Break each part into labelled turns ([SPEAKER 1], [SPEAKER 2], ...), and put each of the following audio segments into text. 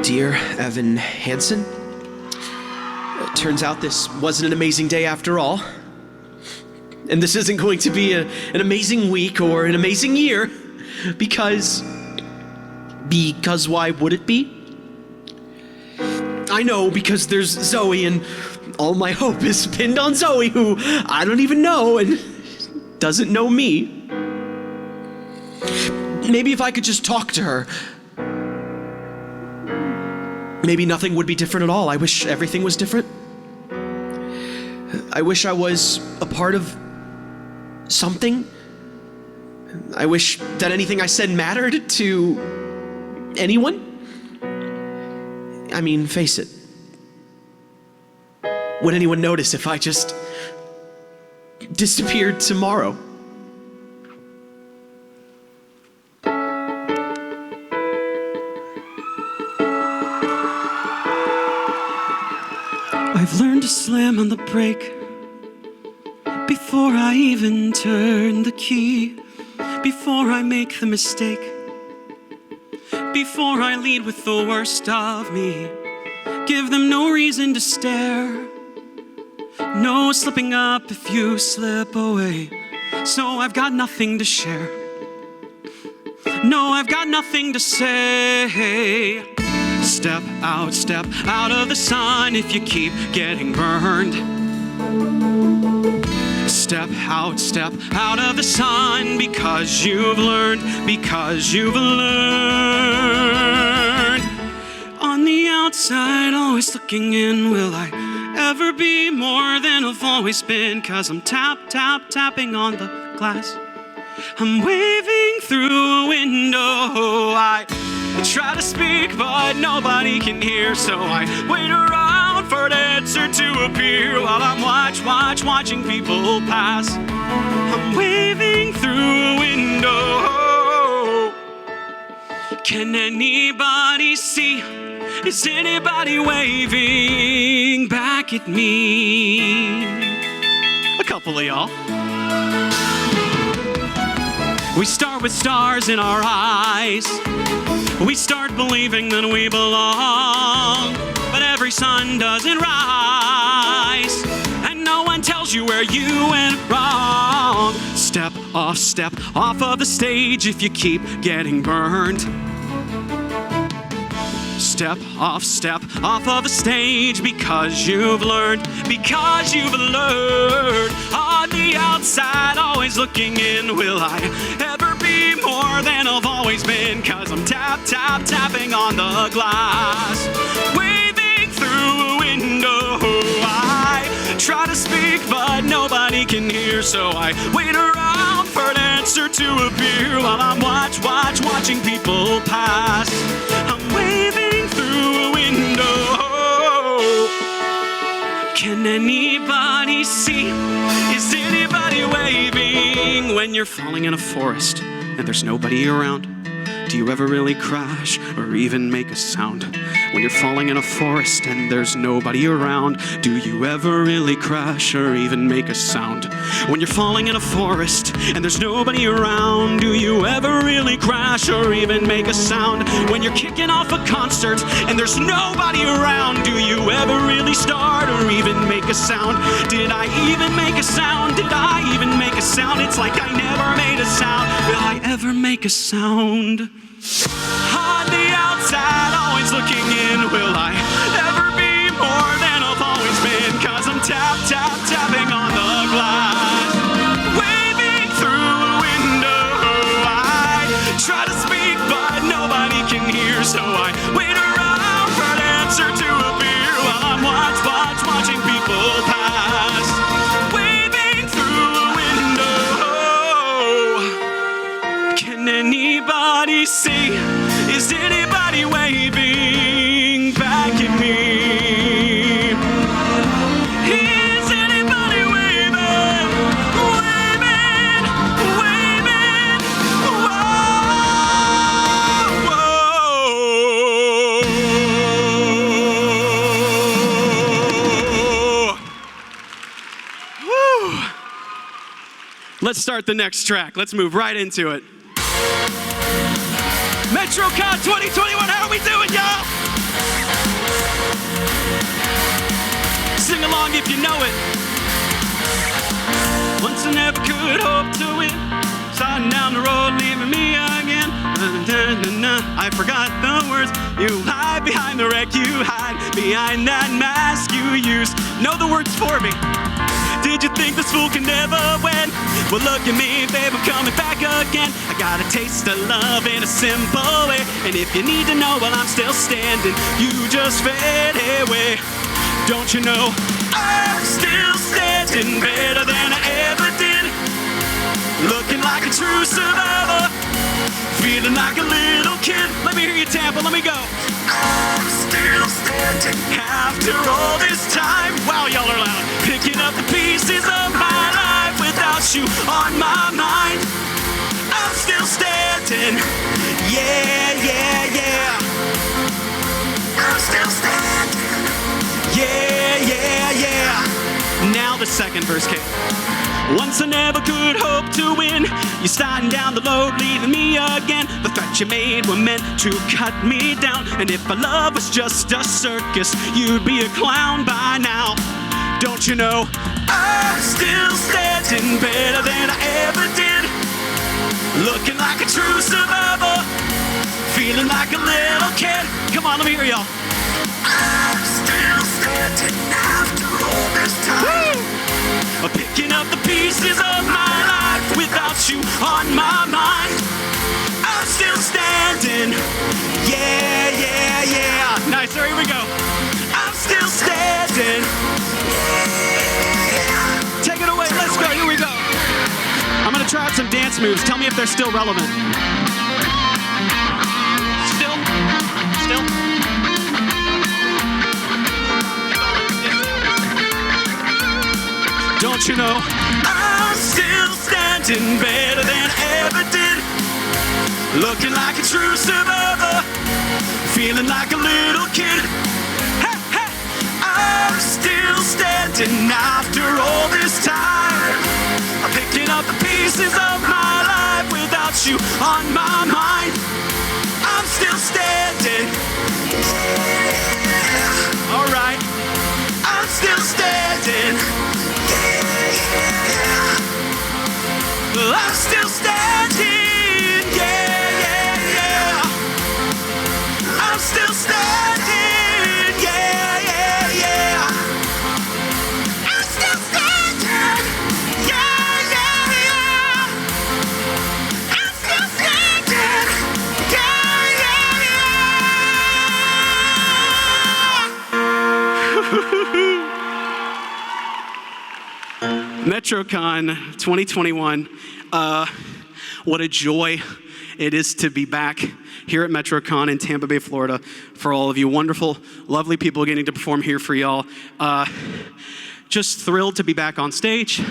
[SPEAKER 1] Dear Evan Hansen, it turns out this wasn't an amazing day after all. And this isn't going to be an amazing week or an amazing year, because why would it be? I know, because there's Zoe, and all my hope is pinned on Zoe, who I don't even know and doesn't know me. Maybe if I could just talk to her, maybe nothing would be different at all. I wish everything was different. I wish I was a part of something. I wish that anything I said mattered to anyone. I mean, face it. Would anyone notice if I just disappeared tomorrow?
[SPEAKER 2] I've learned to slam on the brake before I even turn the key, before I make the mistake, before I lead with the worst of me. Give them no reason to stare, no slipping up if you slip away. So I've got nothing to share, no, I've got nothing to say. Step out of the sun if you keep getting burned. Step out of the sun because you've learned, On the outside, always looking in, will I ever be more than I've always been? 'Cause I'm tapping on the glass. I'm waving through a window. I try to speak, but nobody can hear, so I wait around for an answer to appear while I'm watching people pass. I'm waving through a window. Can anybody see? Is anybody waving back at me? A couple of y'all. We start with stars in our eyes. We start believing that we belong, but every sun doesn't rise, and no one tells you where you went wrong. Step off of the stage if you keep getting burned. Step off of the stage because you've learned, On the outside, always looking in, will I ever be more than I've always been? 'Cause I'm tapping on the glass, waving through a window. I try to speak, but nobody can hear, so I wait around for an answer to appear while I'm watching people pass. I'm waving through a window. Can anybody see? Is anybody waving when you're falling in a forest and there's nobody around? Do you ever really crash or even make a sound? When you're falling in a forest and there's nobody around, do you ever really crash or even make a sound? When you're falling in a forest and there's nobody around, do you ever really crash or even make a sound? When you're kicking off a concert and there's nobody around, do you ever really start or even make a sound? Did I even make a sound? Did I even make a sound? It's like I never made a sound. Will I ever make a sound? On the outside, always looking in, will I ever be more than I've always been? 'Cause I'm tapping on the glass, waving through a window. I try to speak, but nobody can hear, so I wait around for an answer to appear while I'm watching people pass, waving through a window. Can anybody see? Is anybody waving back at me? Is anybody waving? Whoa. Let's start the next track. Let's move right into it. Metrocon 2021, how are we doing, y'all? Sing along if you know it. Once I never could hope to win, starting down the road, leaving me again. I forgot the words. You hide behind the wreck, you hide behind that mask you used. Know the words for me. Did you think this fool can never win? Well, look at me, babe, I'm coming back again. I got a taste of love in a simple way. And if you need to know, well, I'm still standing. You just fade away. Don't you know I'm still standing better than I ever did? Looking like a true survivor, feeling like a little kid. Let me hear you, Tampa, let me go. I'm still standing after all this time. Wow, y'all are loud. Picking up the pieces of my life without you on my mind. I'm still standing. Yeah, yeah, yeah. I'm still standing. Yeah, yeah, yeah. Now the second verse came. Once I never could hope to win. You're starting down the road, leaving me again. The threats you made were meant to cut me down. And if our love was just a circus, you'd be a clown by now. Don't you know I'm still standing better than I ever did? Looking like a true survivor, feeling like a little kid. Come on, let me hear y'all. I'm still standing after all this time. Woo! Picking up the pieces of my life without you on my mind. I'm still standing. Yeah, yeah, yeah. Nice, here we go. I'm still standing. Yeah. Take it away, let's go, here we go. I'm gonna try out some dance moves. Tell me if they're still relevant. Still? Don't you know I'm still standing better than I ever did? Looking like a true survivor, feeling like a little kid. Hey, hey. I'm still standing after all this time. I'm picking up the pieces of my life without you on my mind. I'm still standing. Yeah. All right. I'm still standing. I'm still standing, yeah, yeah, yeah. I'm still standing, yeah, yeah, yeah. I'm still standing, yeah, yeah, yeah. I'm still standing, yeah, yeah, yeah. Metrocon 2021. What a joy it is to be back here at Metrocon in Tampa Bay, Florida, for all of you wonderful, lovely people getting to perform here for y'all. Just thrilled to be back on stage,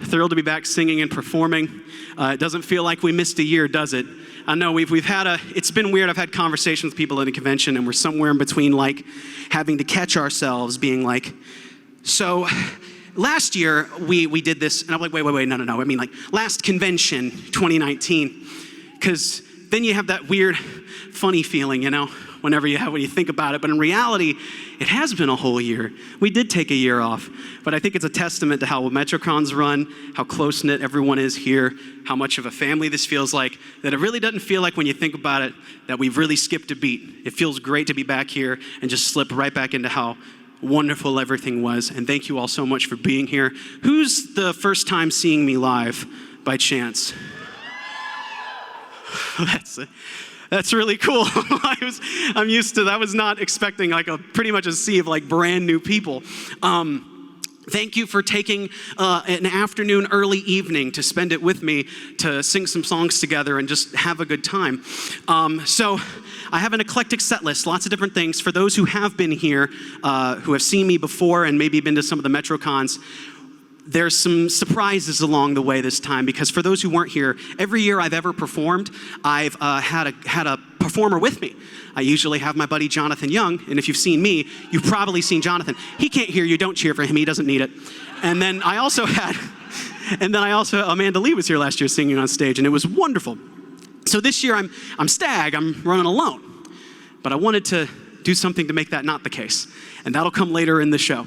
[SPEAKER 2] thrilled to be back singing and performing. It doesn't feel like we missed a year, does it? I know we've had it's been weird. I've had conversations with people at a convention, and we're somewhere in between, like, having to catch ourselves, being like, so last year, we did this, and I'm like, wait, no. I mean, like, last convention, 2019, because then you have that weird, funny feeling, you know, when you think about it. But in reality, it has been a whole year. We did take a year off, but I think it's a testament to how Metrocons run, how close-knit everyone is here, how much of a family this feels like, that it really doesn't feel like, when you think about it, that we've really skipped a beat. It feels great to be back here and just slip right back into how wonderful everything was. And thank you all so much for being here. Who's the first time seeing me live by chance? That's really cool. I'm used to that. I was not expecting like pretty much a sea of like brand new people. Thank you for taking an afternoon, early evening to spend it with me, to sing some songs together and just have a good time. So I have an eclectic set list, lots of different things. For those who have been here, who have seen me before and maybe been to some of the Metrocons, there's some surprises along the way this time, because for those who weren't here, every year I've ever performed, I've had a performer with me. I usually have my buddy Jonathan Young, and if you've seen me, you've probably seen Jonathan. He can't hear you, don't cheer for him, he doesn't need it. And then I also Amanda Lee was here last year singing on stage, and it was wonderful. So this year I'm Stag, I'm running alone. But I wanted to do something to make that not the case. And that'll come later in the show.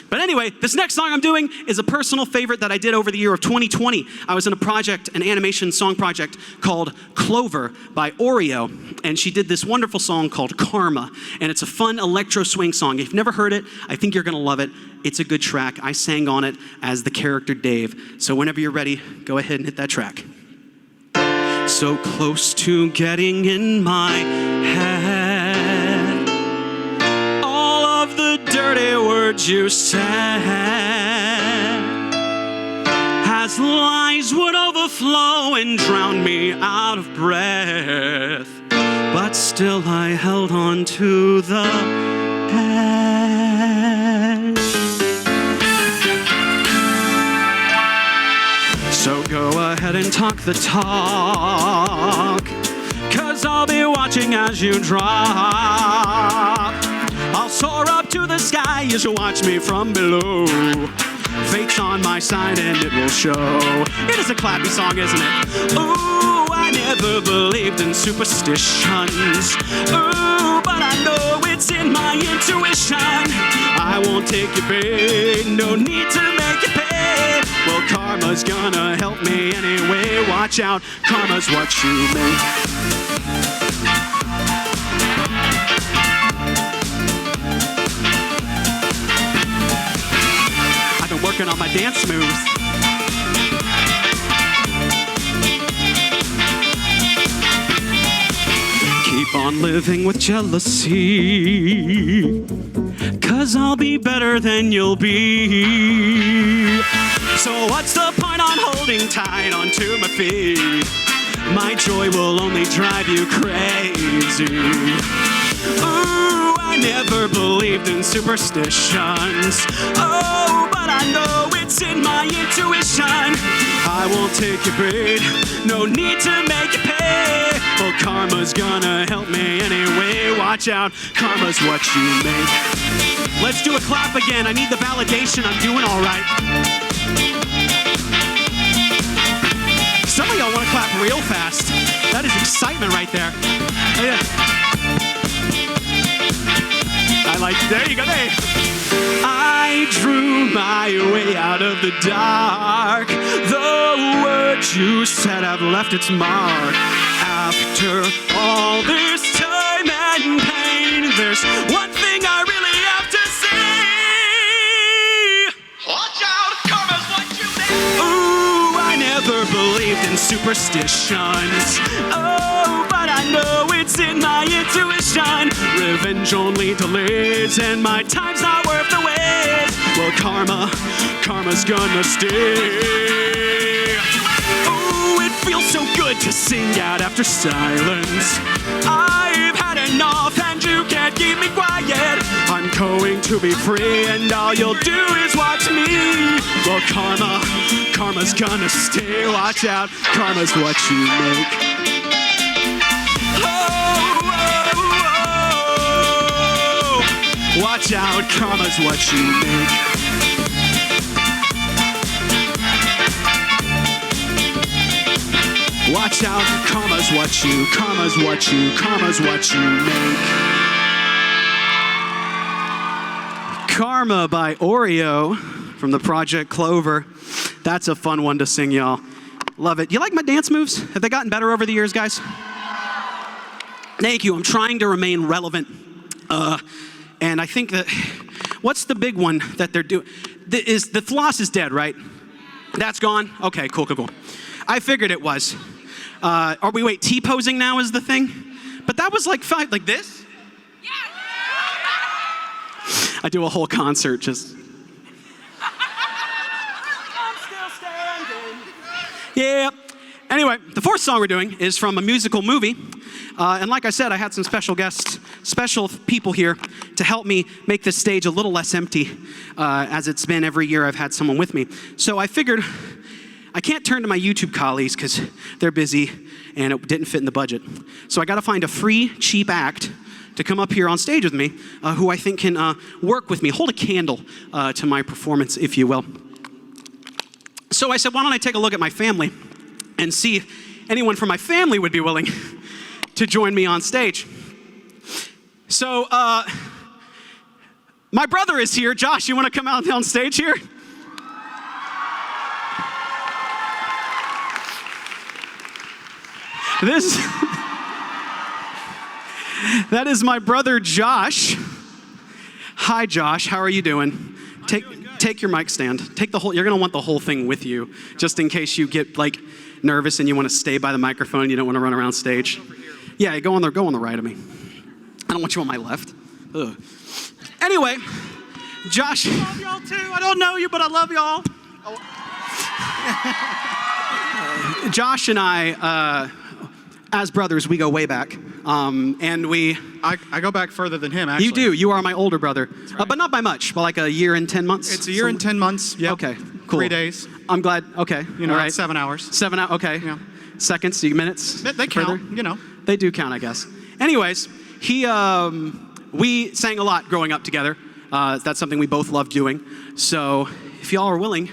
[SPEAKER 2] But anyway, this next song I'm doing is a personal favorite that I did over the year of 2020. I was in a project, an animation song project called Clover by Oreo. And she did this wonderful song called Karma. And it's a fun electro swing song. If you've never heard it, I think you're gonna love it. It's a good track. I sang on it as the character Dave. So whenever you're ready, go ahead and hit that track. So close to getting in my head, all of the dirty words you said, as lies would overflow and drown me out of breath, but still I held on to the edge. So go ahead and talk the talk, 'cause I'll be watching as you drop. I'll soar up to the sky as you watch me from below. Fate's on my side and it will show. It is a clappy song, isn't it? Ooh, I never believed in superstitions. Ooh, but I know it's in my intuition. I won't take your bait, no need to make you pay. Well, karma's gonna help me anyway. Watch out, karma's what you make. I've been working on my dance moves. Keep on living with jealousy, 'cause I'll be better than you'll be. So what's the point on holding tight onto my feet? My joy will only drive you crazy. Ooh, I never believed in superstitions. Oh, but I know it's in my intuition. I won't take your bait, no need to make you pay. Well, karma's gonna help me anyway. Watch out, karma's what you make. Let's do a clap again. I need the validation I'm doing all right. Some of y'all want to clap real fast. That is excitement right there. Oh, yeah. I like, there you go, there. I drew my way out of the dark. The words you said have left its mark. After all this time and pain, there's one thing I really have to say. Watch out, karma's what you make. Ooh, I never believed in superstitions. Oh, but I know it's in my intuition. Revenge only delays, and my time's not worth the wait. Well, karma's gonna stay. Oh, it feels so good to sing out after silence. I've had enough, and you can't keep me quiet. I'm going to be free, and all you'll do is watch me. Well, karma's gonna stay. Watch out, karma's what you make. Watch out, karma's what you make. Watch out, karma's what you make. Karma by Oreo from the Project Clover. That's a fun one to sing, y'all. Love it. You like my dance moves? Have they gotten better over the years, guys? Thank you. I'm trying to remain relevant. And I think that, what's the big one that they're doing? The floss is dead, right? That's gone? Okay, cool. I figured it was. Wait, T-posing now is the thing? But that was like this? Yeah. I do a whole concert just. I'm still standing. Yeah. Anyway, the fourth song we're doing is from a musical movie. And like I said, I had some special guests, special people here to help me make this stage a little less empty, as it's been every year I've had someone with me. So I figured I can't turn to my YouTube colleagues because they're busy and it didn't fit in the budget. So I got to find a free, cheap act to come up here on stage with me, who I think can work with me, hold a candle to my performance, if you will. So I said, why don't I take a look at my family and see anyone from my family would be willing to join me on stage. So, my brother is here. Josh, you want to come out on stage here? That is my brother, Josh. Hi, Josh. How are you doing? Take your mic stand. You're going to want the whole thing with you, just in case you get, like, nervous and you want to stay by the microphone and you don't want to run around stage. Yeah, go on the right of me. I don't want you on my left. Ugh. Anyway, Josh.
[SPEAKER 3] I love y'all too. I don't know you, but I love y'all.
[SPEAKER 2] Josh and I, as brothers, we go way back. And
[SPEAKER 3] I go back further than him, actually.
[SPEAKER 2] You do. You are my older brother.
[SPEAKER 3] Right.
[SPEAKER 2] But not by much. But like a year and 10 months?
[SPEAKER 3] It's a year and 10 months. Yep.
[SPEAKER 2] Okay, cool.
[SPEAKER 3] 3 days.
[SPEAKER 2] I'm glad. Okay.
[SPEAKER 3] You know,
[SPEAKER 2] all right.
[SPEAKER 3] that's 7 hours.
[SPEAKER 2] 7 hours. Okay.
[SPEAKER 3] Yeah.
[SPEAKER 2] Seconds, minutes?
[SPEAKER 3] They count, you know.
[SPEAKER 2] They do count, I guess. Anyways, we sang a lot growing up together. That's something we both loved doing. So if y'all are willing,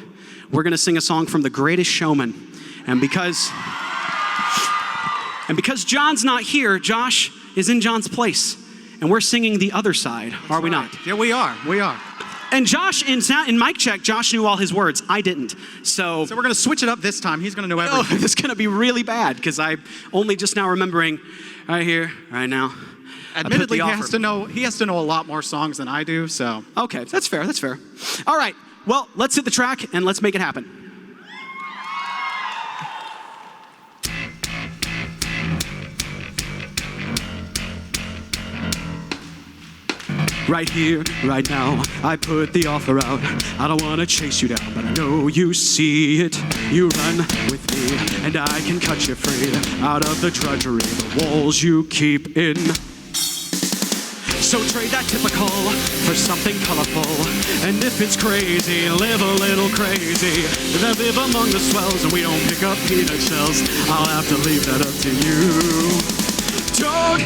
[SPEAKER 2] we're going to sing a song from The Greatest Showman. And because John's not here, Josh is in John's place. And we're singing The Other Side, are we not?
[SPEAKER 3] Yeah, we are. We are.
[SPEAKER 2] And Josh, in mic check, Josh knew all his words. I didn't. So
[SPEAKER 3] we're going to switch it up this time. He's going to know everything.
[SPEAKER 2] Oh, this is going to be really bad because I'm only just now remembering right here, right now.
[SPEAKER 3] Admittedly, he has to know a lot more songs than I do, so.
[SPEAKER 2] Okay, that's fair. All right, well, let's hit the track and let's make it happen. Right here, right now, I put the offer out. I don't want to chase you down, but I know you see it. You run with me, and I can cut you free out of the drudgery, the walls you keep in. So trade that typical for something colorful. And if it's crazy, live a little crazy. Then live among the swells and we don't pick up peanut shells. I'll have to leave that up to you. Don't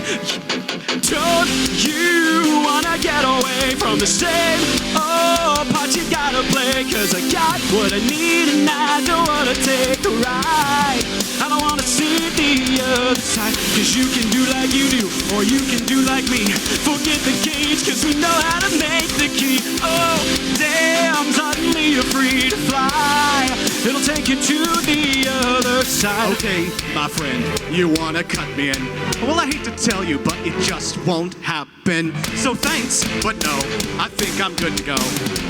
[SPEAKER 2] you wanna get away from the same part you gotta play? Cause I got what I need and I don't wanna take a ride. I don't wanna see the other side. Cause you can do like you do, or you can do like me. Forget the cage, cause we know how to make the key. Oh, damn, suddenly you're free to fly. It'll take you to the other side.
[SPEAKER 3] Okay, my friend, you wanna cut me in. Well, I hate to tell you, but it just won't happen. So thanks, but no, I think I'm good to go.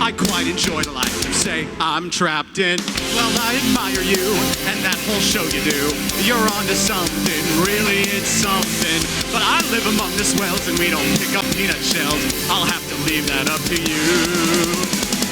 [SPEAKER 3] I quite enjoy the life you say I'm trapped in. Well, I admire you, and that whole show you do. You're onto something, really it's something. But I live among the swells, and we don't pick up peanut shells. I'll have to leave that up to you.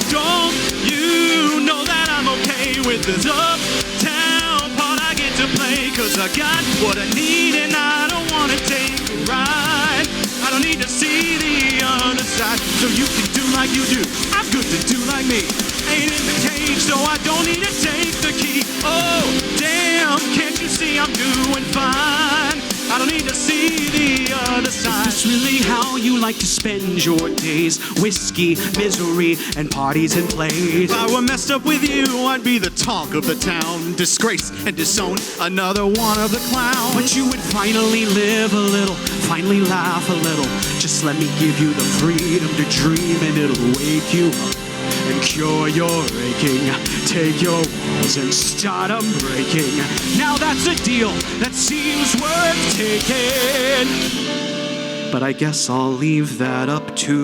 [SPEAKER 3] Don't you know that I'm okay with this uptown part I get to play? Cause I got what I need and I don't wanna take a ride. I don't need to see the other side. So you can do like you do, I'm good to do like me. Ain't in the cage, so I don't need to take the key. Oh, damn, can't you see I'm doing fine? I don't need to see the other side.
[SPEAKER 2] Is this really how you like to spend your days? Whiskey, misery, and parties and plays.
[SPEAKER 3] If I were messed up with you, I'd be the talk of the town. Disgrace and disown, another one of the clowns.
[SPEAKER 2] But you would finally live a little, finally laugh a little. Just let me give you the freedom to dream, and it'll wake you up and cure your aching. Take your walls and start 'em breaking. Now that's a deal that seems worth taking. But I guess I'll leave that up to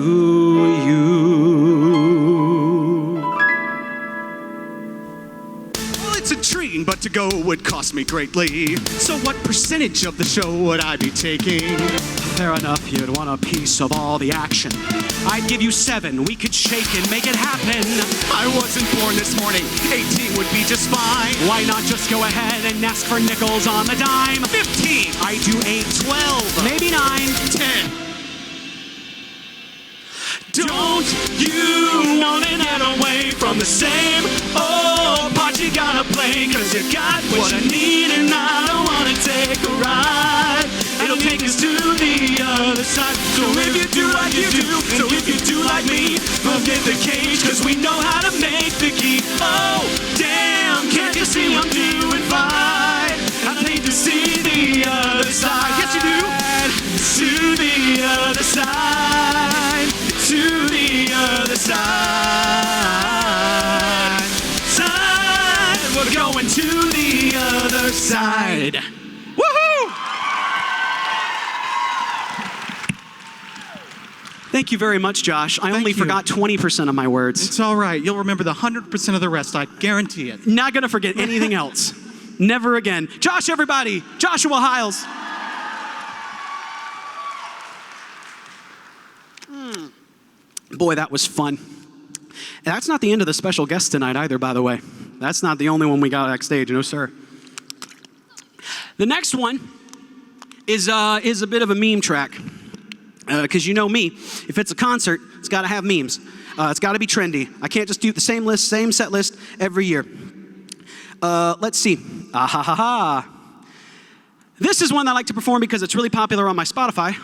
[SPEAKER 2] you.
[SPEAKER 3] Well, it's a dream, but to go would cost me greatly. So what percentage of the show would I be taking?
[SPEAKER 2] Fair enough, you'd want a piece of all the action. I'd give you 7, we could shake and make it happen.
[SPEAKER 3] I wasn't born this morning, 18 would be just fine.
[SPEAKER 2] Why not just go ahead and ask for nickels on the dime?
[SPEAKER 3] 15,
[SPEAKER 2] I do 8,
[SPEAKER 3] 12,
[SPEAKER 2] maybe 9,
[SPEAKER 3] 10.
[SPEAKER 2] Don't you want to get away from the same part you gotta play? Cause you got what I need and I don't wanna take a ride. It'll take us to the other side. So if you do like you do, so if you do like me, forget the cage, cause we know how to make the key. Oh, damn, can't you see I'm doing fine? I don't need to see the other side.
[SPEAKER 3] Yes, you do.
[SPEAKER 2] To the other side. To the other side. Side. We're going to the other side. Woohoo! Thank you very much, Josh. I only forgot 20% of my words.
[SPEAKER 3] It's all right. You'll remember the 100% of the rest. I guarantee it.
[SPEAKER 2] Not gonna forget anything else. Never again. Josh, everybody. Joshua Hyles. Boy, that was fun. And that's not the end of the special guest tonight either, by the way. That's not the only one we got backstage, no sir. The next one is a bit of a meme track. Because you know me, if it's a concert, it's got to have memes. It's got to be trendy. I can't just do the same list, same set list every year. Let's see. This is one that I like to perform because it's really popular on my Spotify,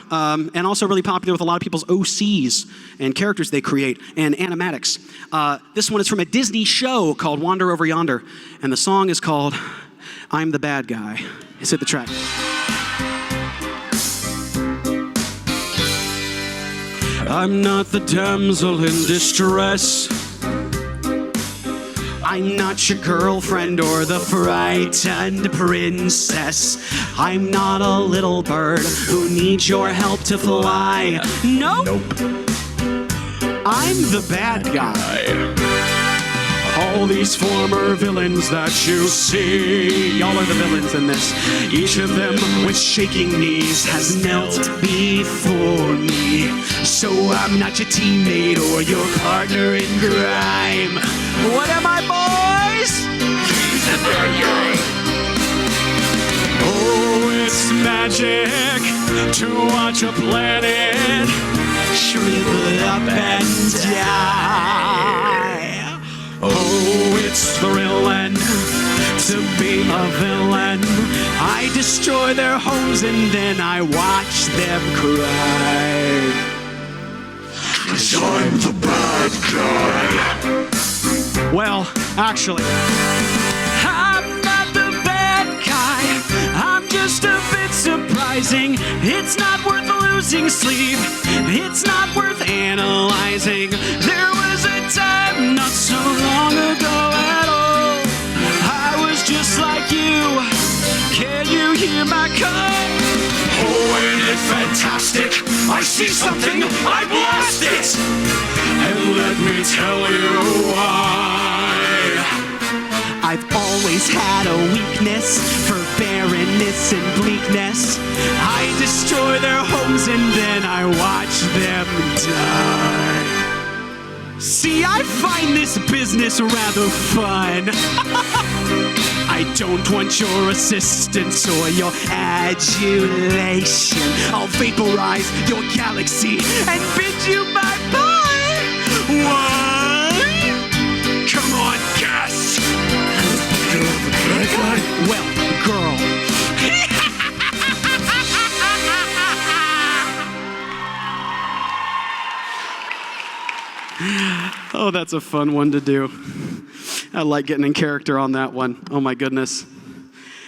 [SPEAKER 2] and also really popular with a lot of people's OCs and characters they create, and animatics. This one is from a Disney show called Wander Over Yonder, and the song is called I'm the Bad Guy. Let's hit the track. I'm not the damsel in distress. I'm not your girlfriend or the frightened princess. I'm not a little bird who needs your help to fly. Nope. I'm the bad guy. All these former villains that you see, y'all are the villains in this. Each of them with shaking knees has knelt before me. So I'm not your teammate or your partner in crime. What am I, boys? He's the bad guy. Oh, it's magic to watch a planet shrivel up and die. Oh, it's thrilling to be a villain. I destroy their homes and then I watch them cry. 'Cause I'm the bad guy. Well, actually, I'm not the bad guy. I'm just a bit surprising. It's not worth losing sleep. It's not worth analyzing. There was a time not so long ago at all. I was just like you. Can you hear my call? Oh, ain't it fantastic? I see something, I blast it. And let me tell you why. I've always had a weakness for barrenness and bleakness. I destroy their homes and then I watch them die. See, I find this business rather fun. I don't want your assistance or your adulation. I'll vaporize your galaxy and bid you bye-bye. Why? Come on, guess. Well, girl. Oh, that's a fun one to do. I like getting in character on that one. Oh my goodness.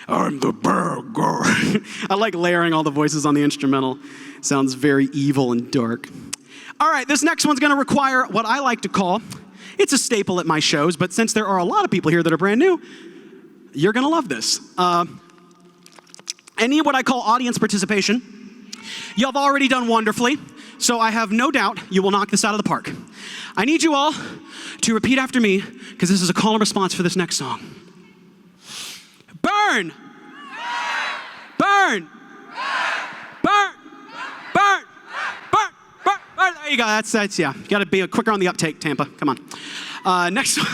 [SPEAKER 2] I'm the bad guy. I like layering all the voices on the instrumental. It sounds very evil and dark. All right, this next one's gonna require what I like to call, it's a staple at my shows, but since there are a lot of people here that are brand new, you're gonna love this. I need what I call audience participation. You have already done wonderfully, so I have no doubt you will knock this out of the park. I need you all to repeat after me, because this is a call and response for this next song. Burn! Burn! Burn! Burn! Burn! Burn! Burn! There you go. That's yeah. You got to be quicker on the uptake, Tampa. Come on. Next one.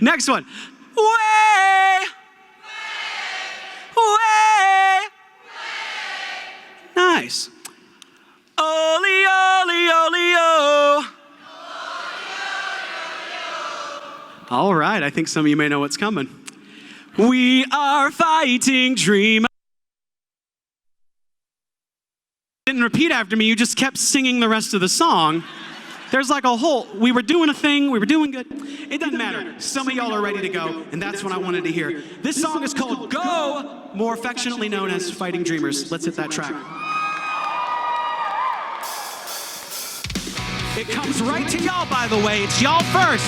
[SPEAKER 2] Next one. Way! Way! Nice. Oli, oli, oli, oh. All right, I think some of you may know what's coming. We are fighting dream. Didn't repeat after me, you just kept singing the rest of the song. There's like a whole, we were doing a thing, we were doing good. It doesn't matter. Some of y'all are ready to go, and that's what I wanted to hear. This song is called Go, more affectionately known as Fighting Dreamers. Let's hit that track. It comes right to y'all, by the way. It's y'all first.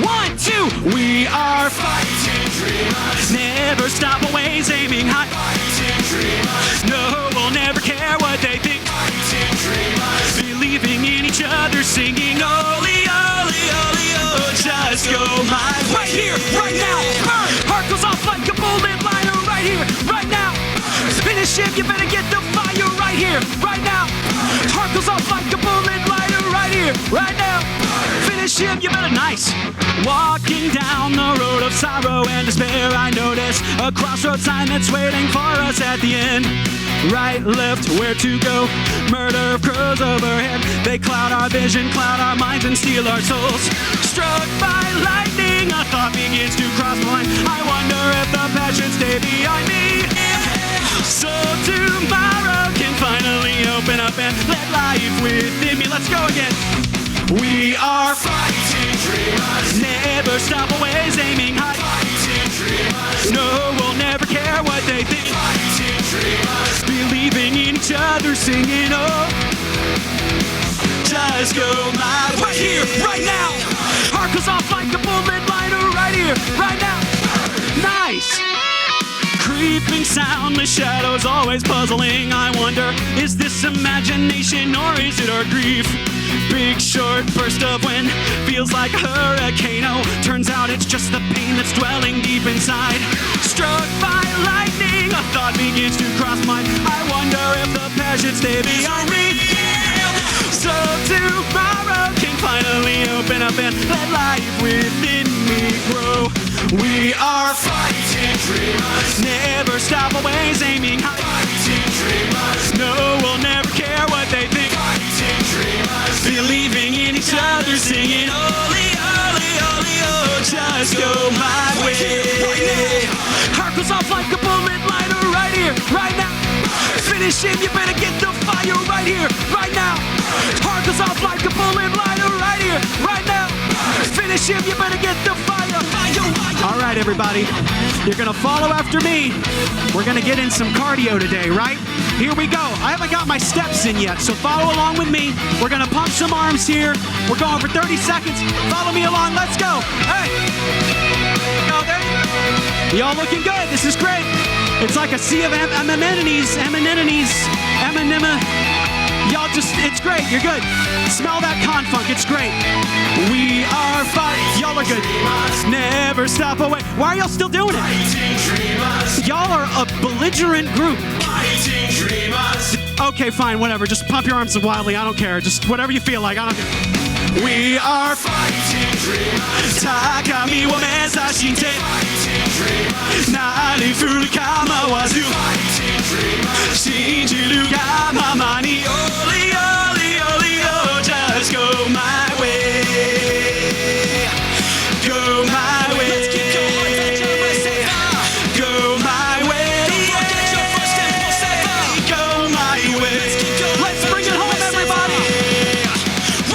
[SPEAKER 2] 1, 2. We are fighting dreamers. Never stop, always aiming high. Fighting dreamers. No, we'll never care what they think. Fighting dreamers. Believing in each other, singing Oli, Oli, Oli, oh, just go my way. Right here, right now. Burn. Heart goes off like a bullet liner. Right here, right now. Finish him, you better get the fire. Right here, right now. Heart goes off like a bullet liner. Right here, right now. Finish him, you better. Nice. Walking down the road of sorrow and despair, I notice a crossroad sign that's waiting for us at the end. Right, left, where to go? Murder of crows overhead. They cloud our vision, cloud our minds, and steal our souls. Struck by lightning, a thought begins to cross my mind. I wonder if the passion stay behind me. So tomorrow can finally open up and let life within me. Let's go again. We are fighting dreamers. Never stop, always aiming high. Fighting dreamers. No, we'll never care what they think. Fighting dreamers. Believing in each other, singing oh, just go my way. Right here, right now. Heart goes off like a bullet liner. Right here, right now. Nice. Creeping soundless shadows, always puzzling. I wonder, is this imagination or is it our grief? Big short burst of wind, feels like a hurricane. Oh, turns out it's just the pain that's dwelling deep inside. Struck by lightning, a thought begins to cross my mind. I wonder if the passion stay behind me. So tomorrow can finally open up and let life within me grow. We are fighting dreamers. Never stop, always aiming high. Fighting dreamers. No, we'll never care what they think. Fighting dreamers. Believing in each other, singing Oli, Oli, Oli, oh, just go my way. Heart goes off like a bullet liner. Right here, right now. Finish him, you better get the fire. Right here, right now. Heart goes off like a bullet liner. Right here, right now. Finish him, you better get the fire. All right, everybody, you're gonna follow after me. We're gonna get in some cardio today, right? Here we go. I haven't got my steps in yet, so follow along with me. We're gonna pump some arms here. We're going for 30 seconds. Follow me along, let's go. Hey. Oh, there you go. Y'all looking good, this is great. It's like a sea of amenities. Y'all just, it's great, you're good. Smell that con-funk, it's great. We are fighting, y'all are good. Never stop away. Why are y'all still doing it? Y'all are a belligerent group. Okay, fine, whatever, just pump your arms wildly, I don't care. Just whatever you feel like, I don't care. We are fighting dreamers. Takami wa mezashite. Nari furukama wazu. Shinjiru ga mama ni. Oli, oli, oli, oh, just go my way. Go my way. Go my way. Go my way. Let's bring it home, everybody.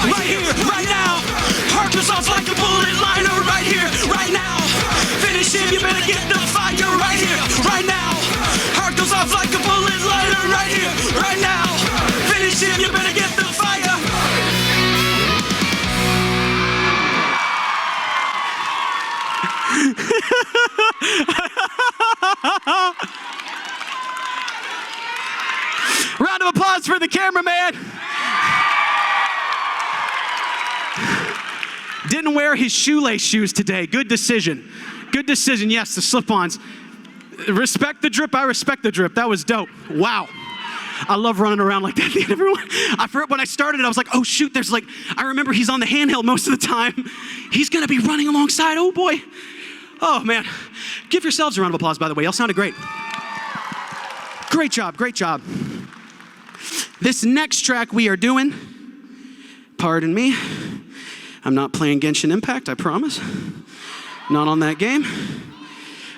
[SPEAKER 2] Right here, right now. Heart goes off like a bullet liner. Right here, right now. Finish him, you better get the fire. Right here, right now. Heart goes off like a bullet liner. Right here, right now. Finish him, you better get the fire. Round of applause for the cameraman. Didn't wear his shoelace shoes today. Good decision. Good decision. Yes, the slip-ons. Respect the drip. I respect the drip. That was dope. Wow. I love running around like that. Everyone, when I started, I was like, oh shoot, there's like, I remember he's on the handheld most of the time. He's gonna be running alongside, oh boy. Oh man. Give yourselves a round of applause, by the way. Y'all sounded great. Great job, great job. This next track we are doing, pardon me, I'm not playing Genshin Impact, I promise. Not on that game.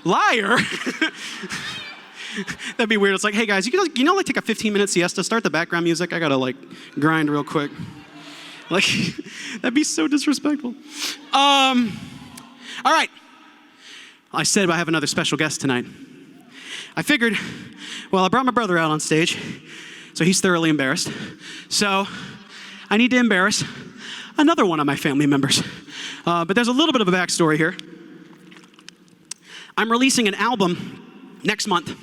[SPEAKER 2] Liar. That'd be weird. It's like, hey guys, you know, like take a 15-minute siesta, start the background music. I gotta like grind real quick. Like, that'd be so disrespectful. All right. I said I have another special guest tonight. I figured, well, I brought my brother out on stage, so he's thoroughly embarrassed. So I need to embarrass another one of my family members. But there's a little bit of a backstory here. I'm releasing an album next month,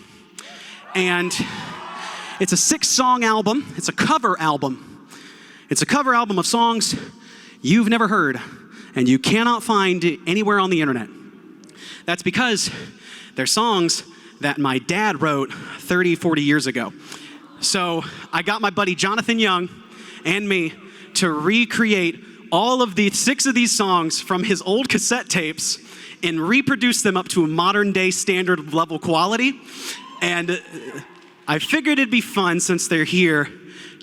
[SPEAKER 2] and it's a 6-song album. It's a cover album. It's a cover album of songs you've never heard and you cannot find anywhere on the internet. That's because they're songs that my dad wrote 30, 40 years ago. So I got my buddy Jonathan Young and me to recreate all of the 6 of these songs from his old cassette tapes and reproduce them up to a modern day standard level quality. And I figured it'd be fun, since they're here,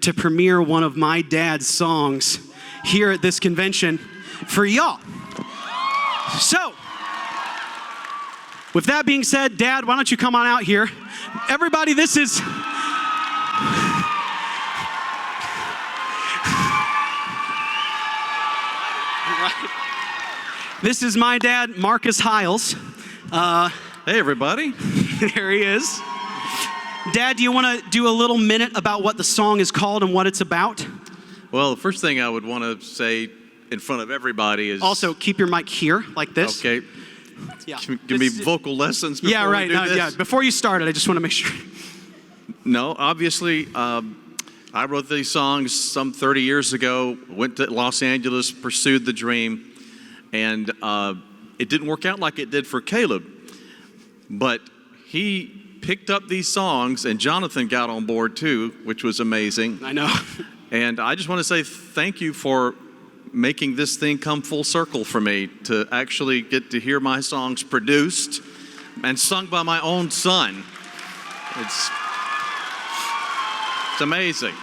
[SPEAKER 2] to premiere one of my dad's songs here at this convention for y'all. So, with that being said, Dad, why don't you come on out here? Everybody, this is... This is my dad, Marcus Hyles.
[SPEAKER 4] Hey, everybody.
[SPEAKER 2] There he is. Dad, do you want to do a little minute about what the song is called and what it's about?
[SPEAKER 4] Well, the first thing I would want to say in front of everybody is...
[SPEAKER 2] Also, keep your mic here, like this.
[SPEAKER 4] Okay.
[SPEAKER 2] Yeah.
[SPEAKER 4] Give me vocal lessons before
[SPEAKER 2] yeah, right.
[SPEAKER 4] we do this?
[SPEAKER 2] Yeah, before you started, I just want to make sure.
[SPEAKER 4] No, obviously, I wrote these songs some 30 years ago, went to Los Angeles, pursued the dream, and it didn't work out like it did for Caleb. But he picked up these songs, and Jonathan got on board too, which was amazing.
[SPEAKER 2] I know.
[SPEAKER 4] And I just want to say thank you for making this thing come full circle for me, to actually get to hear my songs produced and sung by my own son. It's amazing.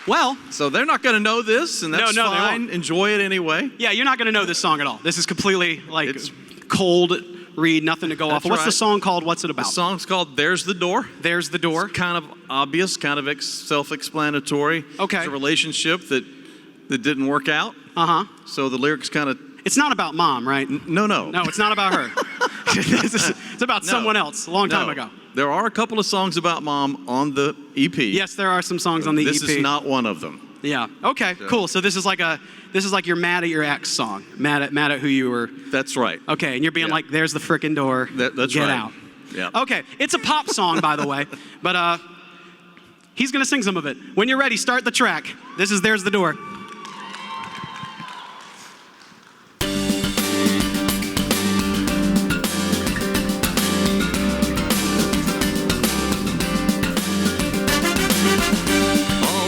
[SPEAKER 2] Well,
[SPEAKER 4] so they're not going to know this, and that's
[SPEAKER 2] no,
[SPEAKER 4] fine. Enjoy it anyway.
[SPEAKER 2] Yeah, you're not going to know this song at all. This is completely like cold read, nothing to go off of. What's the song called? What's it about?
[SPEAKER 4] The song's called There's the Door.
[SPEAKER 2] There's the Door.
[SPEAKER 4] It's kind of obvious, kind of self-explanatory.
[SPEAKER 2] Okay.
[SPEAKER 4] It's a relationship that didn't work out.
[SPEAKER 2] Uh-huh.
[SPEAKER 4] So the lyrics kind of...
[SPEAKER 2] It's not about mom, right?
[SPEAKER 4] No.
[SPEAKER 2] No, it's not about her. It's about someone else a long time ago.
[SPEAKER 4] There are a couple of songs about mom on the EP.
[SPEAKER 2] Yes, there are some songs on the EP.
[SPEAKER 4] This is not one of them.
[SPEAKER 2] Yeah. Okay. Cool. So this is like you're mad at your ex song. Mad at who you were.
[SPEAKER 4] That's right.
[SPEAKER 2] Okay, and you're being like, "There's the frickin' door.
[SPEAKER 4] That's
[SPEAKER 2] Get
[SPEAKER 4] right.
[SPEAKER 2] out."
[SPEAKER 4] Yeah.
[SPEAKER 2] Okay. It's a pop song, by the way, but he's gonna sing some of it. When you're ready, start the track. This is "There's the Door."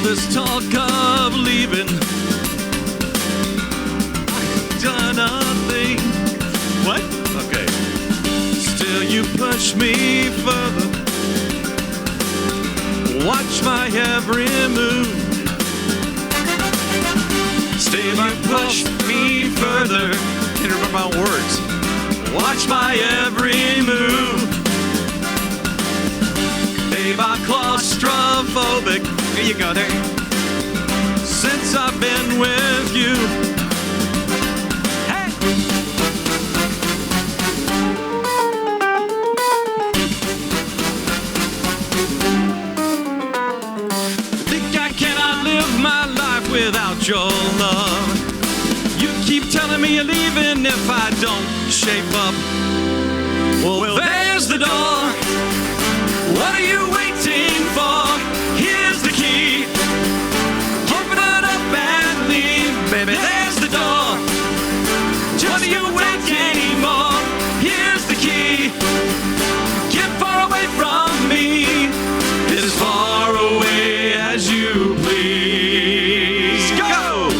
[SPEAKER 4] This talk of leaving, I've done nothing.
[SPEAKER 2] What?
[SPEAKER 4] Okay. Still you push me further. Watch my every move. Still you push me further. Can't remember my words. Watch my every move. Babe, I'm claustrophobic.
[SPEAKER 2] Here you go. There.
[SPEAKER 4] Since I've been with you.
[SPEAKER 2] Hey.
[SPEAKER 4] Think I cannot live my life without your love. You keep telling me you're leaving if I don't shape up. Well, there's the door. What are you waiting for? Here's the key. Open it up and leave, baby. There's the door. What are you waiting for? Here's the key. Get far away from me, as far away as you please. Go!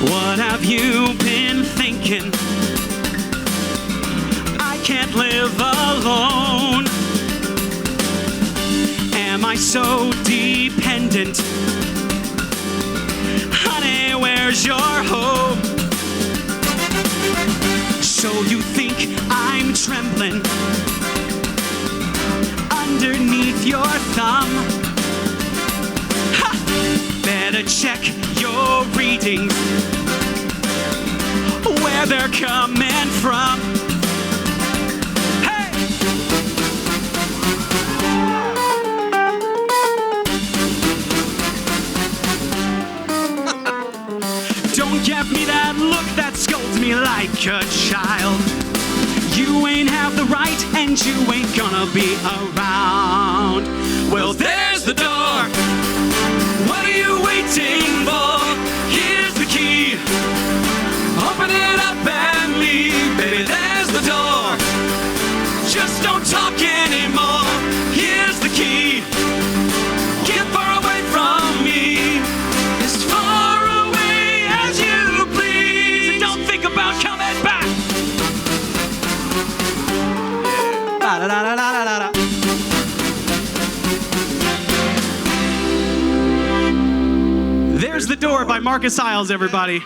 [SPEAKER 2] What have you been thinking? I can't live alone. Am I so dependent door's your home. So you think I'm trembling underneath your thumb? Ha! Better check your readings, where they're coming from. Hey! Don't give me that look that scolds me like a child. You ain't have the right and you ain't gonna be around. Well, there's the door. What are you waiting for? Here's the key. Open it up and leave. Baby, there's the door. Just don't talk anymore. Here's the key. Get far away from me. As far away as you please. And don't think about coming back. Da, da, da, da, da, da. There's the Door by Marcus Hyles, everybody.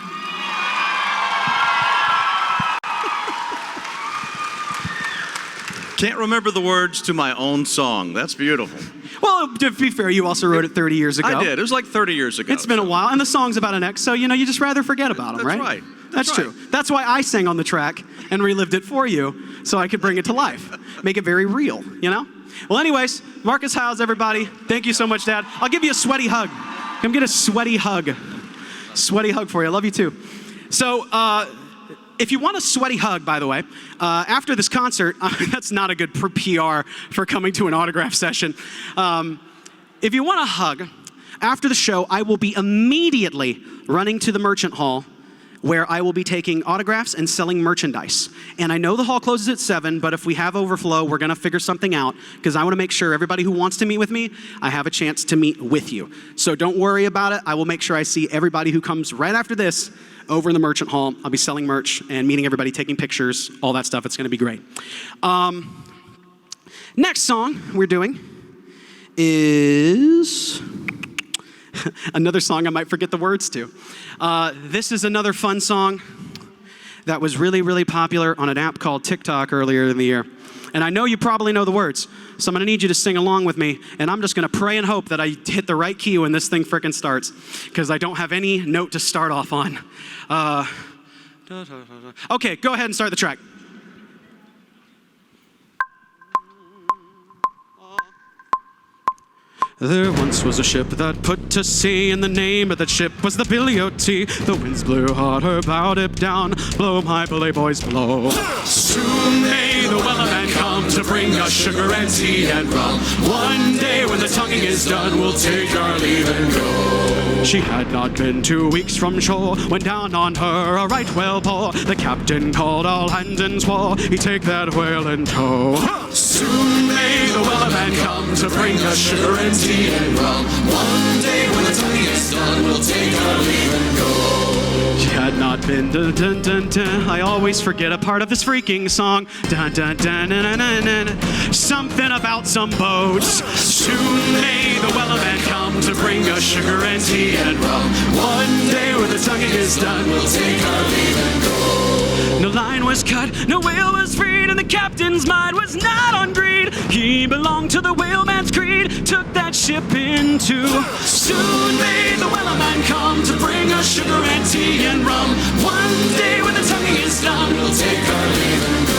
[SPEAKER 4] Can't remember the words to my own song. That's beautiful.
[SPEAKER 2] Well, to be fair, you also wrote it 30 years ago.
[SPEAKER 4] I did. It was like 30 years ago.
[SPEAKER 2] It's been a while, and the song's about an ex, so, you just rather forget about him, right?
[SPEAKER 4] That's right.
[SPEAKER 2] That's true. That's why I sang on the track and relived it for you, so I could bring it to life. Make it very real, Well, anyways, Marcus Hyles, everybody. Thank you so much, Dad. I'll give you a sweaty hug. Come get a sweaty hug. Sweaty hug for you. I love you, too. So, if you want a sweaty hug, by the way, after this concert, that's not a good PR for coming to an autograph session. If you want a hug, after the show, I will be immediately running to the merchant hall where I will be taking autographs and selling merchandise. And I know the hall closes at 7, but if we have overflow, we're gonna figure something out because I wanna make sure everybody who wants to meet with me, I have a chance to meet with you. So don't worry about it. I will make sure I see everybody who comes right after this over in the merchant hall. I'll be selling merch and meeting everybody, taking pictures, all that stuff. It's gonna be great. Next song we're doing is another song I might forget the words to. This is another fun song that was really, really popular on an app called TikTok earlier in the year. And I know you probably know the words, so I'm gonna need you to sing along with me, and I'm just gonna pray and hope that I hit the right key when this thing frickin' starts, because I don't have any note to start off on. Okay, go ahead and start the track. There once was a ship that put to sea, and the name of that ship was the Billy O.T. The winds blew hard, her bow dipped down, blow my belay boys blow. Soon may the wellerman come to bring us sugar and tea and rum. One day when the tonguing is done, we'll take our leave and go. She had not been 2 weeks from shore when down on her a right whale bore. The captain called all hands and swore he'd take that whale in tow. Soon may the wellerman come to bring us sugar and tea and rum. One day when the tonguing is done, we'll take our leave and go. She had not been dun dun dun dun. I always forget a part of this freaking song. Dun dun dun dun dun dun dun. Something about some boats. Soon may the wellerman come to bring us sugar and tea and rum. One day when the tonguing is done, we'll take our leave and go. No line was cut, no whale was freed, and the captain's mind was not on greed. He belonged to the whaleman's creed, took that ship in two. Soon may the wellerman come to bring us sugar and tea and rum. One day when the tonguing is done, we'll take our leave and go.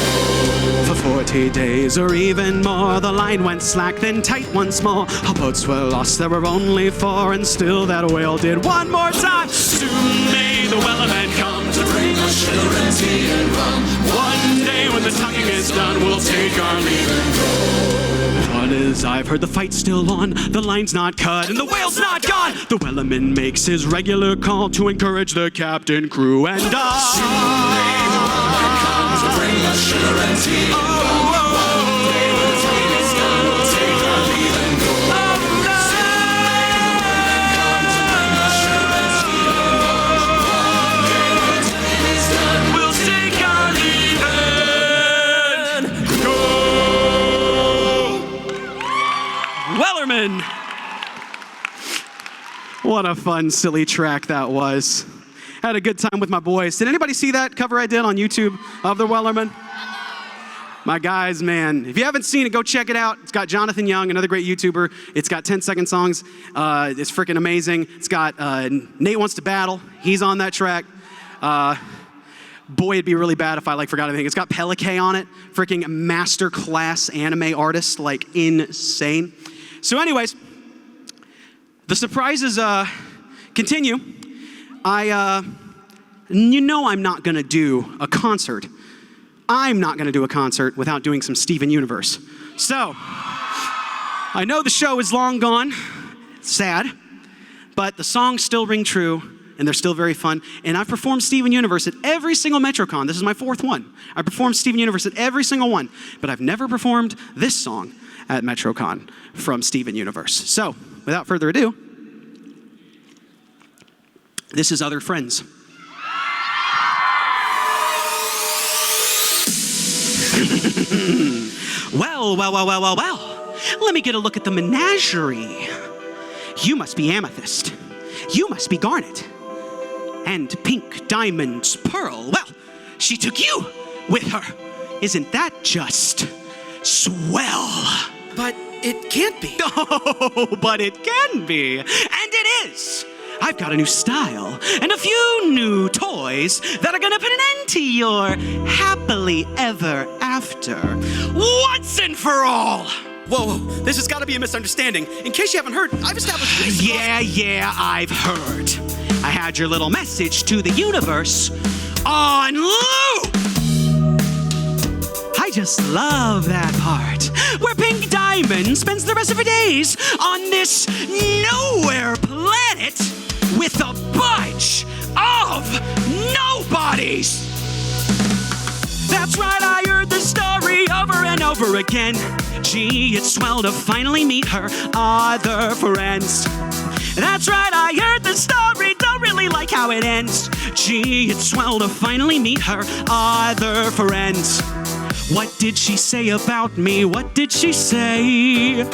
[SPEAKER 2] For 40 days or even more, the line went slack, then tight once more. Our boats were lost, there were only 4, and still that whale did one more time. Soon may the wellerman come to bring us sugar and tea and rum. One day when the tonguing is done, we'll take our leave and go. Fun is I've heard the fight's still on, the line's not cut, and the whale's not gone. The wellerman makes his regular call to encourage the captain, crew, and us. Soon may the wellerman come to bring us sugar and tea and rum. One day when the tonguing is done, we'll take our leave and go. Soon may the wellerman come to bring us sugar and tea and rum. One day when the tonguing is done, we'll take our leave and go. Wellerman! What a fun, silly track that was. Had a good time with my boys. Did anybody see that cover I did on YouTube of the Wellerman? My guys, man. If you haven't seen it, go check it out. It's got Jonathan Young, another great YouTuber. It's got 10-second songs. It's freaking amazing. It's got Nate Wants to Battle. He's on that track. Boy, it'd be really bad if I forgot anything. It's got Pelike on it. Freaking masterclass anime artist, insane. So anyways, the surprises continue. I'm not going to do a concert. I'm not going to do a concert without doing some Steven Universe. So, I know the show is long gone. It's sad. But the songs still ring true, and they're still very fun. And I've performed Steven Universe at every single Metrocon. This is my 4th one. I performed Steven Universe at every single one. But I've never performed this song at Metrocon from Steven Universe. So, without further ado, this is Other Friends. Well. Let me get a look at the menagerie. You must be amethyst. You must be garnet. And pink diamonds, pearl. Well, she took you with her. Isn't that just swell?
[SPEAKER 1] But it can't be.
[SPEAKER 2] Oh, but it can be. And it is. I've got a new style and a few new toys that are gonna put an end to your happily ever after. Once and for all.
[SPEAKER 1] Whoa, this has got to be a misunderstanding. In case you haven't heard, I've established...
[SPEAKER 2] Yeah, I've heard. I had your little message to the universe on loop. I just love that part where Pink Diamond spends the rest of her days on this nowhere planet with a bunch of nobodies. That's right, I heard the story over and over again. Gee, it's swell to finally meet her other friends. That's right, I heard the story, don't really like how it ends. Gee, it's swell to finally meet her other friends. What did she say about me? What did she say?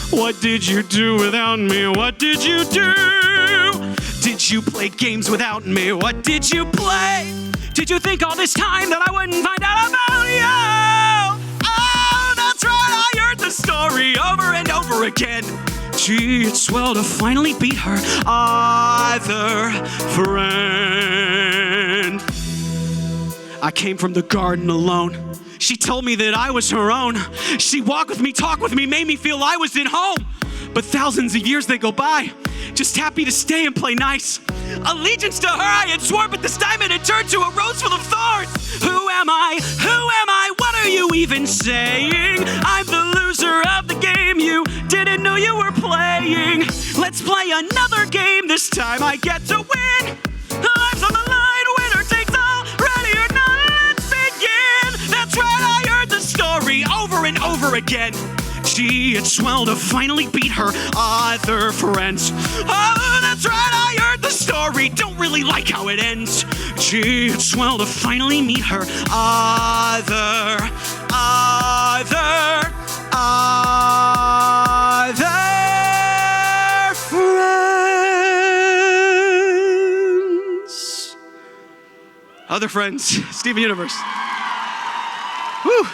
[SPEAKER 2] What did you do without me? What did you do? Did you play games without me? What did you play? Did you think all this time that I wouldn't find out about you? Oh, that's right, I heard the story over and over again. Gee, it's swell to finally beat her other friend. I came from the garden alone. She told me that I was her own. She walked with me, talked with me, made me feel I was at home. But thousands of years they go by, just happy to stay and play nice. Allegiance to her I had sworn, but this time it had turned to a rose full of thorns. Who am I? Who am I? What are you even saying? I'm the loser of the game you didn't know you were playing. Let's play another game. This time I get to win. Life's on the line, winner takes all. Ready or not, let's begin. That's right, I heard the story over and over again. Gee, it's swell to finally beat her other friends. Oh, that's right, I heard the story. Don't really like how it ends. Gee, it's swell to finally meet her other friends. Other friends, Steven Universe. Woo.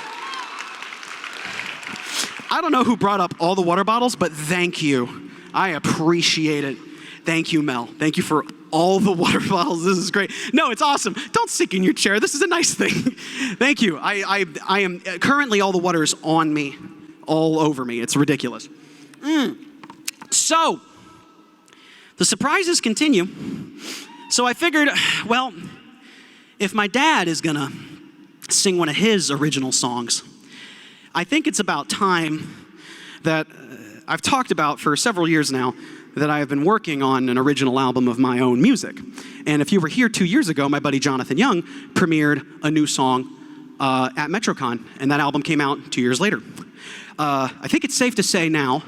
[SPEAKER 2] I don't know who brought up all the water bottles, but thank you. I appreciate it. Thank you, Mel. Thank you for all the water bottles. This is great. No, it's awesome. Don't sink in your chair. This is a nice thing. Thank you. I am currently all the water is on me, all over me. It's ridiculous. So, the surprises continue. So I figured, well, if my dad is gonna sing one of his original songs, I think it's about time that I've talked about for several years now that I have been working on an original album of my own music. And if you were here 2 years ago, my buddy Jonathan Young premiered a new song at Metrocon, and that album came out 2 years later. I think it's safe to say now,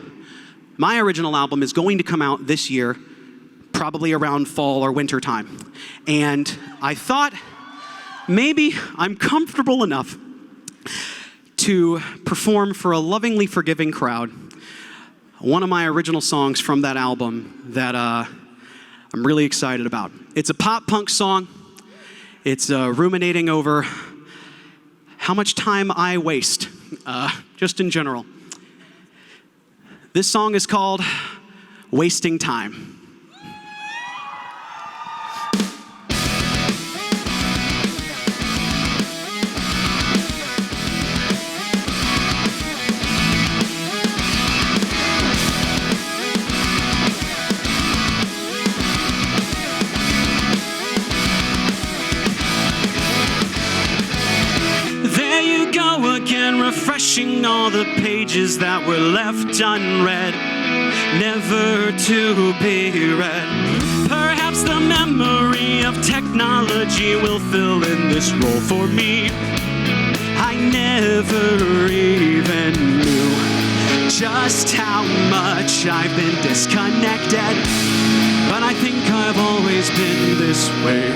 [SPEAKER 2] my original album is going to come out this year, probably around fall or winter time. And I thought maybe I'm comfortable enough to perform for a lovingly forgiving crowd one of my original songs from that album that I'm really excited about. It's a pop punk song. It's ruminating over how much time I waste, just in general. This song is called Wasting Time. Refreshing all the pages that were left unread, never to be read. Perhaps the memory of technology will fill in this role for me. I never even knew just how much I've been disconnected, but I think I've always been this way.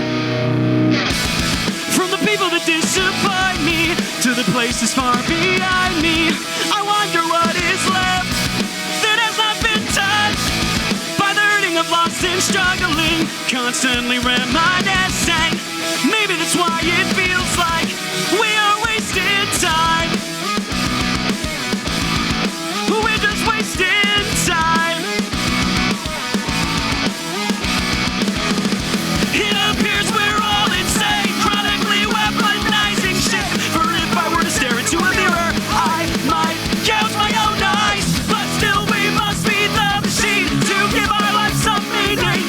[SPEAKER 2] From the people that disappoint me to the places far behind me, I wonder what is left that has not been touched by the hurting of lost and struggling, constantly reminiscing. Maybe that's why it feels like we are wasting time. We're just wasting time. It appears we're all insane, chronically weaponizing shit. For if I were to stare into a mirror, I might gouge my own eyes. But still we must be the machine to give our life some meaning.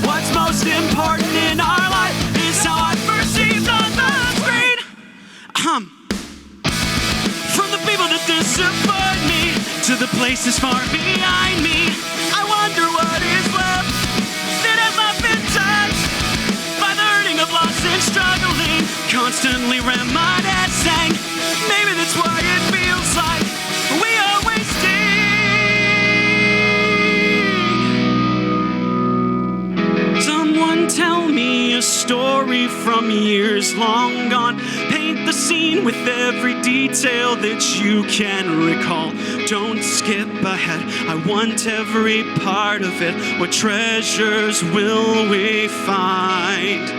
[SPEAKER 2] What's most important in our life is how I perceived on the screen. From the people that disappoint me to the places far behind me, I wonder what is left that has not been touched by the hurting of lost and struggling, constantly reminiscing. Maybe that's why it feels like we are wasting. Someone tell me a story from years long gone. Paint the scene with every detail that you can recall. Don't skip ahead, I want every part of it. What treasures will we find?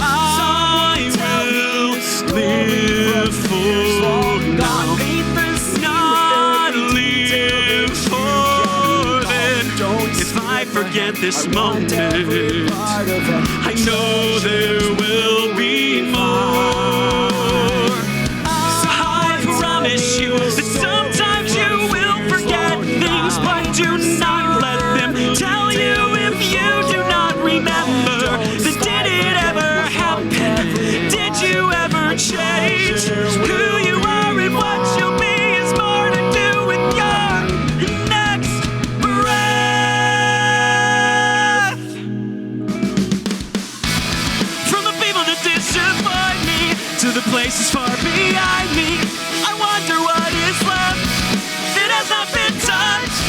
[SPEAKER 2] I will live for now, not live for then. If I forget this moment, I know there will be more. I promise you that sometimes you will forget things, but do not let them tell you if you do not remember. That did it ever happen? Did you ever change? Who you are and what you'll be is more to do with your next breath. From the people that disappoint me to the places far behind me, I wonder what is left that has not been touched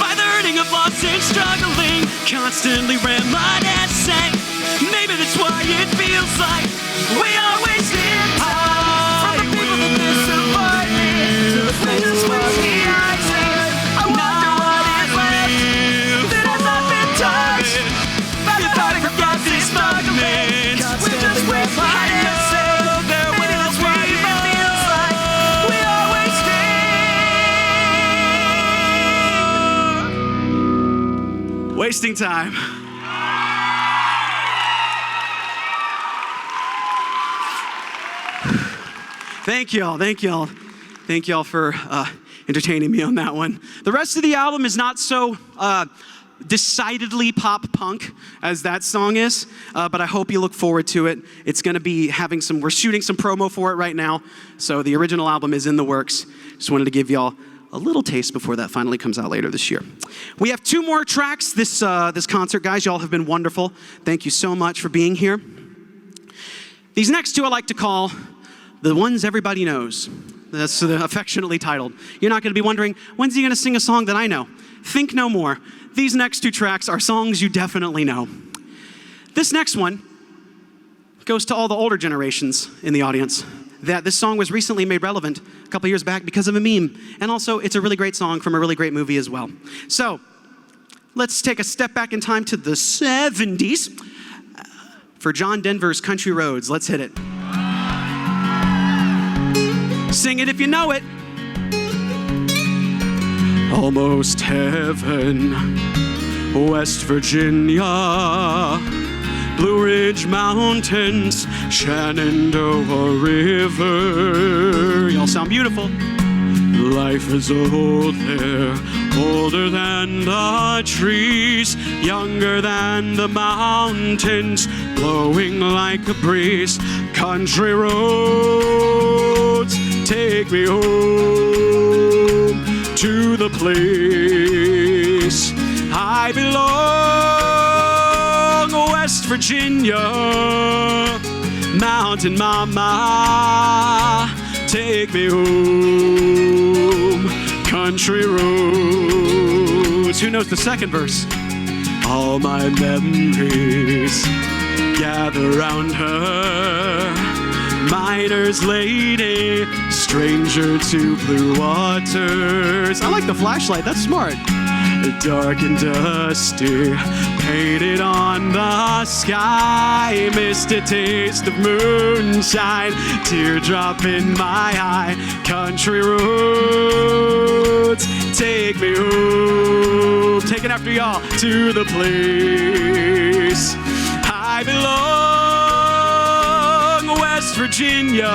[SPEAKER 2] by the hurting of lost and struggling, constantly reminiscing. Maybe that's why it feels like we are wasting time. From the people that disappoint me to the places far behind me, I wonder what is left that has not been touched by the hurting of lost and struggling, we're just reminiscing. Maybe that's why it feels like we are wasting. Wasting time. Thank y'all for entertaining me on that one. The rest of the album is not so decidedly pop punk as that song is, but I hope you look forward to it. It's gonna be we're shooting some promo for it right now, so the original album is in the works. Just wanted to give y'all a little taste before that finally comes out later this year. We have 2 more tracks this concert, guys. Y'all have been wonderful. Thank you so much for being here. These next 2 I like to call the ones everybody knows. That's affectionately titled. You're not going to be wondering, when's he going to sing a song that I know? Think no more. These next 2 tracks are songs you definitely know. This next one goes to all the older generations in the audience. That this song was recently made relevant a couple years back because of a meme. And also, it's a really great song from a really great movie as well. So, let's take a step back in time to the 70s. For John Denver's Country Roads, let's hit it. Sing it if you know it. Almost heaven, West Virginia, Blue Ridge Mountains, Shenandoah River. Y'all sound beautiful. Life is old there, older than the trees, younger than the mountains, blowing like a breeze. Country roads, take me home to the place I belong. West Virginia, Mountain Mama, take me home. Country roads. Who knows the second verse? All my memories gather round her. Miner's lady, stranger to blue waters. I like the flashlight, that's smart. Dark and dusty, painted on the sky. Missed a taste of moonshine, teardrop in my eye. Country roads, take me home. Taking after y'all to the place I belong. West Virginia,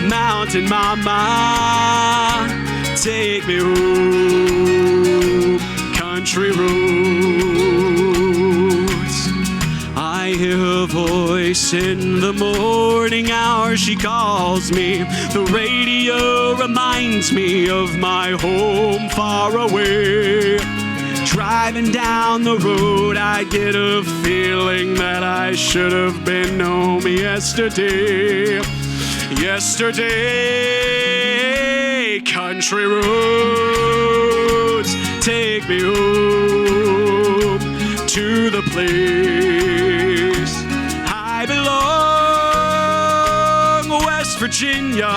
[SPEAKER 2] Mountain Mama, take me home. Country roads. I hear her voice in the morning hour. She calls me. The radio reminds me of my home far away. Driving down the road, I get a feeling that I should have been home yesterday. Yesterday, country roads, take me home to the place I belong. West Virginia,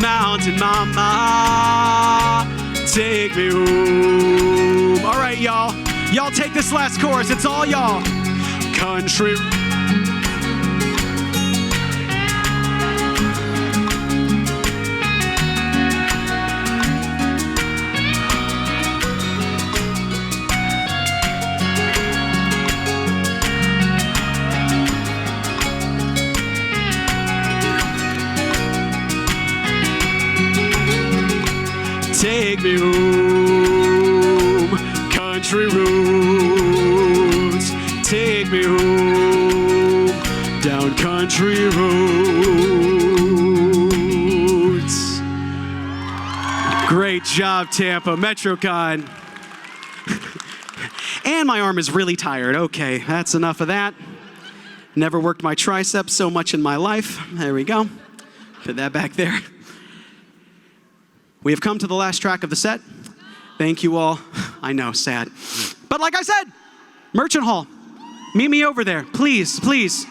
[SPEAKER 2] Mountain Mama, take me home. All right, y'all. Y'all take this last chorus. It's all y'all. Country. Take me home, country roads. Take me home, down country roads. Great job, Tampa. Metrocon. And my arm is really tired. Okay, that's enough of that. Never worked my triceps so much in my life. There we go. Put that back there. We have come to the last track of the set. Thank you all. I know, sad. But like I said, Merchant Hall, meet me over there, please, please.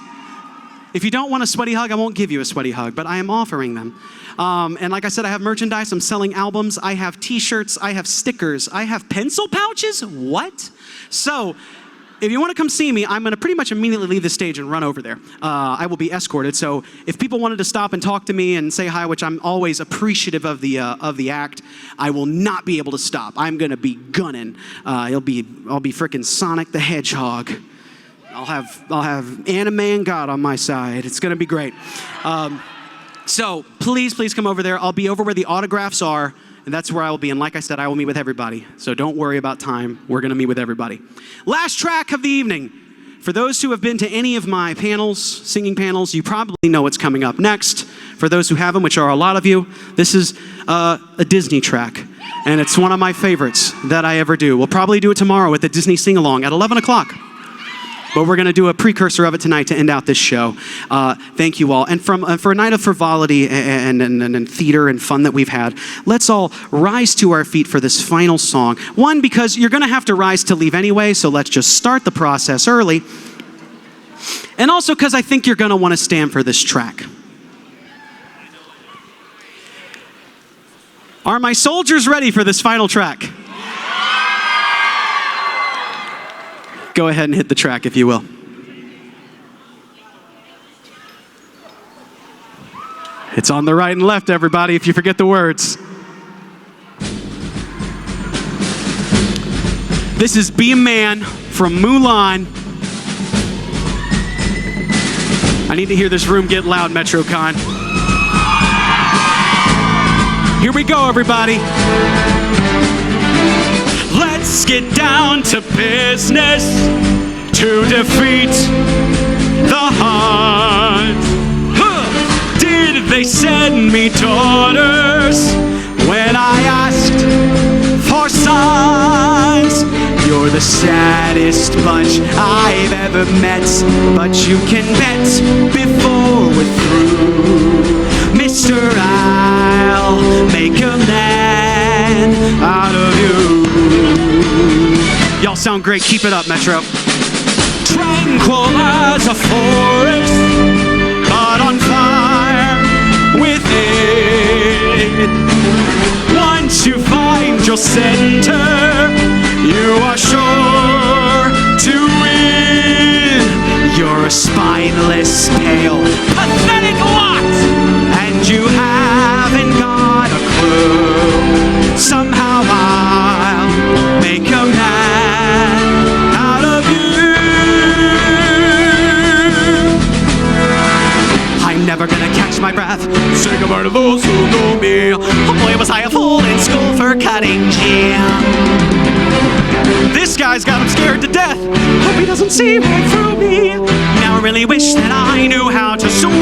[SPEAKER 2] If you don't want a sweaty hug, I won't give you a sweaty hug, but I am offering them. And like I said, I have merchandise. I'm selling albums. I have t-shirts. I have stickers. I have pencil pouches. What? So if you want to come see me, I'm going to pretty much immediately leave the stage and run over there. I will be escorted. So if people wanted to stop and talk to me and say hi, which I'm always appreciative of the act, I will not be able to stop. I'm going to be gunning. I'll be freaking Sonic the Hedgehog. I'll have anime and God on my side. It's going to be great. So please come over there. I'll be over where the autographs are. And that's where I will be. And like I said, I will meet with everybody. So don't worry about time. We're going to meet with everybody. Last track of the evening. For those who have been to any of my panels, singing panels, you probably know what's coming up next. For those who haven't, which are a lot of you, this is a Disney track. And it's one of my favorites that I ever do. We'll probably do it tomorrow at the Disney Sing-Along at 11 o'clock. But we're going to do a precursor of it tonight to end out this show. Thank you all. And for a night of frivolity and theater and fun that we've had, let's all rise to our feet for this final song. One, because you're going to have to rise to leave anyway, so let's just start the process early. And also because I think you're going to want to stand for this track. Are my soldiers ready for this final track? Go ahead and hit the track, if you will. It's on the right and left, everybody, if you forget the words. This is Be a Man from Mulan. I need to hear this room get loud, Metrocon. Here we go, everybody. Let's get down to business to defeat the Huns. Did they send me daughters when I asked for sons? You're the saddest bunch I've ever met, but you can bet before we're through, Mr. I'll make a man out of you. Y'all sound great. Keep it up, Metro. Tranquil as a forest, but on fire within. Once you find your center, you are sure to win. You're a spineless, pale, pathetic lot, and you haven't got a clue. Somehow I'll make a man out of you. I'm never gonna catch my breath. Say goodbye to those who know me. Oh boy, was I a fool in school for cutting jam. This guy's got him scared to death. Hope he doesn't see right through me. Now I really wish that I knew how to swim.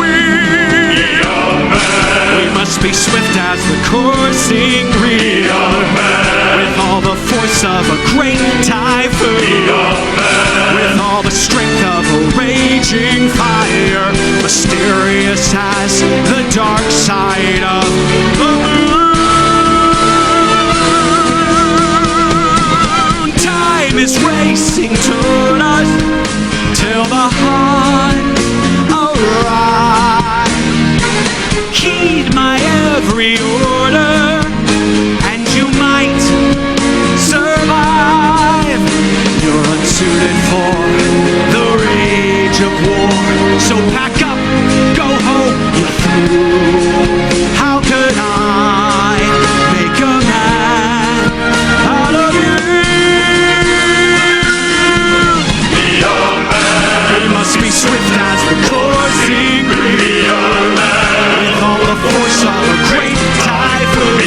[SPEAKER 2] We must be swift as the coursing reel, with all the force of a great typhoon, with all the strength of a raging fire, mysterious as the dark side of the moon. Time is racing toward us till the Huns arrive. Heed my every order, and you might survive. You're unsuited for the rage of war, so pack up, go home, you're through. How could I make a man out of you? Be a man. We must be swift as the coursing reel, with all the force of a great typhoon,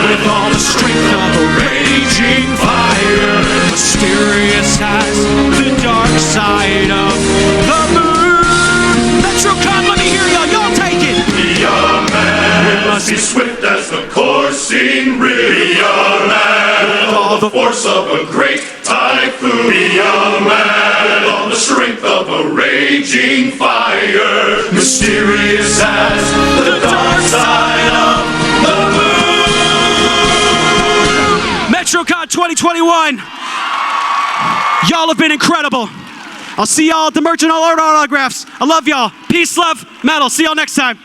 [SPEAKER 2] with all the strength of a raging fire, mysterious as the dark side of the moon. Metrocon, let me hear y'all. Y'all take it.
[SPEAKER 5] Be a man. We must be swift as the coursing reel. Be a man. With all the force of a great typhoon. Be a man. With all the strength of a raging fire, mysterious as the dark side of the moon.
[SPEAKER 2] Metrocon 2021. Y'all have been incredible. I'll see y'all at the Merchant Autographs. I love y'all. Peace, love, metal. See y'all next time.